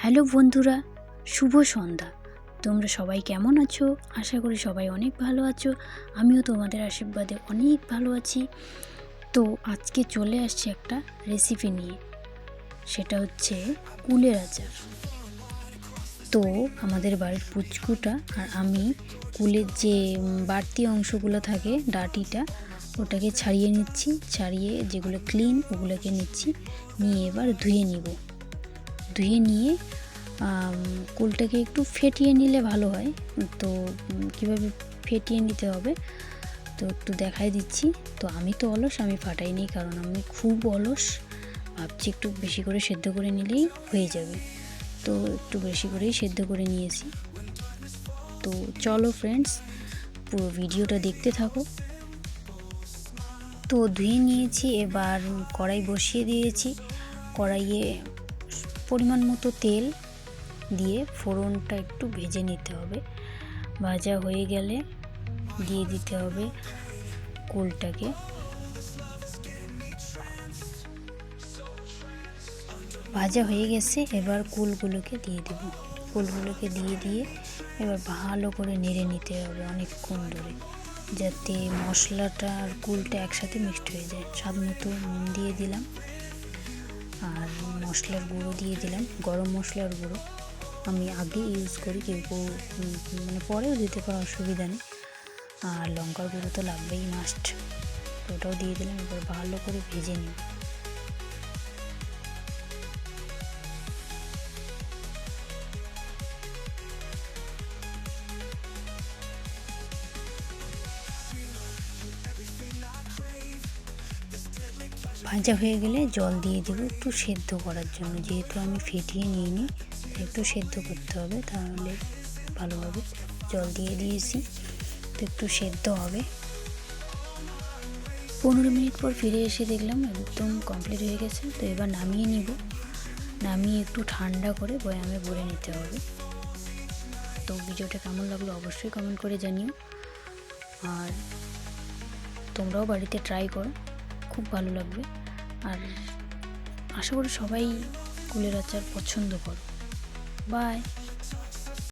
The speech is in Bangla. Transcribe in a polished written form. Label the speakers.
Speaker 1: হ্যালো বন্ধুরা, শুভ সন্ধ্যা। তোমরা সবাই কেমন আছো? আশা করি সবাই অনেক ভালো আছো। আমিও তোমাদের আশীর্বাদে অনেক ভালো আছি। তো আজকে চলে আসছি একটা রেসিপি নিয়ে, সেটা হচ্ছে কুলের আচার। তো আমাদের বাড়ির পুচকুটা আর আমি কুলের যে বাড়তি অংশগুলো থাকে, ডাঁটিটা, ওটাকে ছাড়িয়ে নিচ্ছি। ছাড়িয়ে যেগুলো ক্লিন ওগুলোকে নিচ্ছি, নিয়ে এবার ধুয়ে নিব। ধুয়ে নিয়ে কুলটাকে একটু ফেটিয়ে নিলে ভালো হয়। তো কীভাবে ফেটিয়ে নিতে হবে তো একটু দেখাই দিচ্ছি। তো আমি তো অলস, আমি ফাটাইনি, কারণ আমি খুব অলস। ভাবছি একটু বেশি করে সেদ্ধ করে নিলেই হয়ে যাবে। তো একটু বেশি করেই সেদ্ধ করে নিয়েছি। তো চলো ফ্রেন্ডস, পুরো ভিডিওটা দেখতে থাকো। তো ধুয়ে নিয়েছি, এবার কড়াই বসিয়ে দিয়েছি। কড়াইয়ে পরিমাণ মতো তেল দিয়ে ফোড়নটা একটু ভেজে নিতে হবে। ভাজা হয়ে গেলে দিয়ে দিতে হবে কুলটাকে। ভাজা হয়ে গেছে, এবার কুলগুলোকে দিয়ে দেব। কুলগুলোকে দিয়ে এবার ভালো করে নেড়ে নিতে হবে অনেকক্ষণ ধরে, যাতে মশলাটা আর কুলটা একসাথে মিক্সড হয়ে যায়। স্বাদ মতো নুন দিয়ে দিলাম, আর মশলার গুঁড়ো দিয়ে দিলাম, গরম মশলার গুঁড়ো। আমি আগে ইউজ করি, কেউ মানে পরেও দিতে পারো, অসুবিধা নেই। আর লঙ্কার গুঁড়ো তো লাগবেই, মাস্ট। তো ওটাও দিয়ে দিলাম। এবার ভালো করে ভেজে নিই। ভাজা হয়ে গেলে জল দিয়ে দেবো একটু সেদ্ধ করার জন্য, যেহেতু আমি ফেটিয়ে নিইনি, একটু সেদ্ধ করতে হবে, তাহলে ভালো হবে। জল দিয়ে দিয়েছি, তো একটু সেদ্ধ হবে। 15 মিনিট পর ফিরে এসে দেখলাম একদম কমপ্লিট হয়ে গেছে। তো এবার নামিয়ে নিব। নামিয়ে একটু ঠান্ডা করে বয়ামে ভরে নিতে হবে। তো ভিডিওটা কেমন লাগলো অবশ্যই কমেন্ট করে জানিও। আর তোমরাও বাড়িতে ট্রাই করো, খুব ভালো লাগবে। আর আশা করি সবাই কুলের আচার পছন্দ করো। বাই।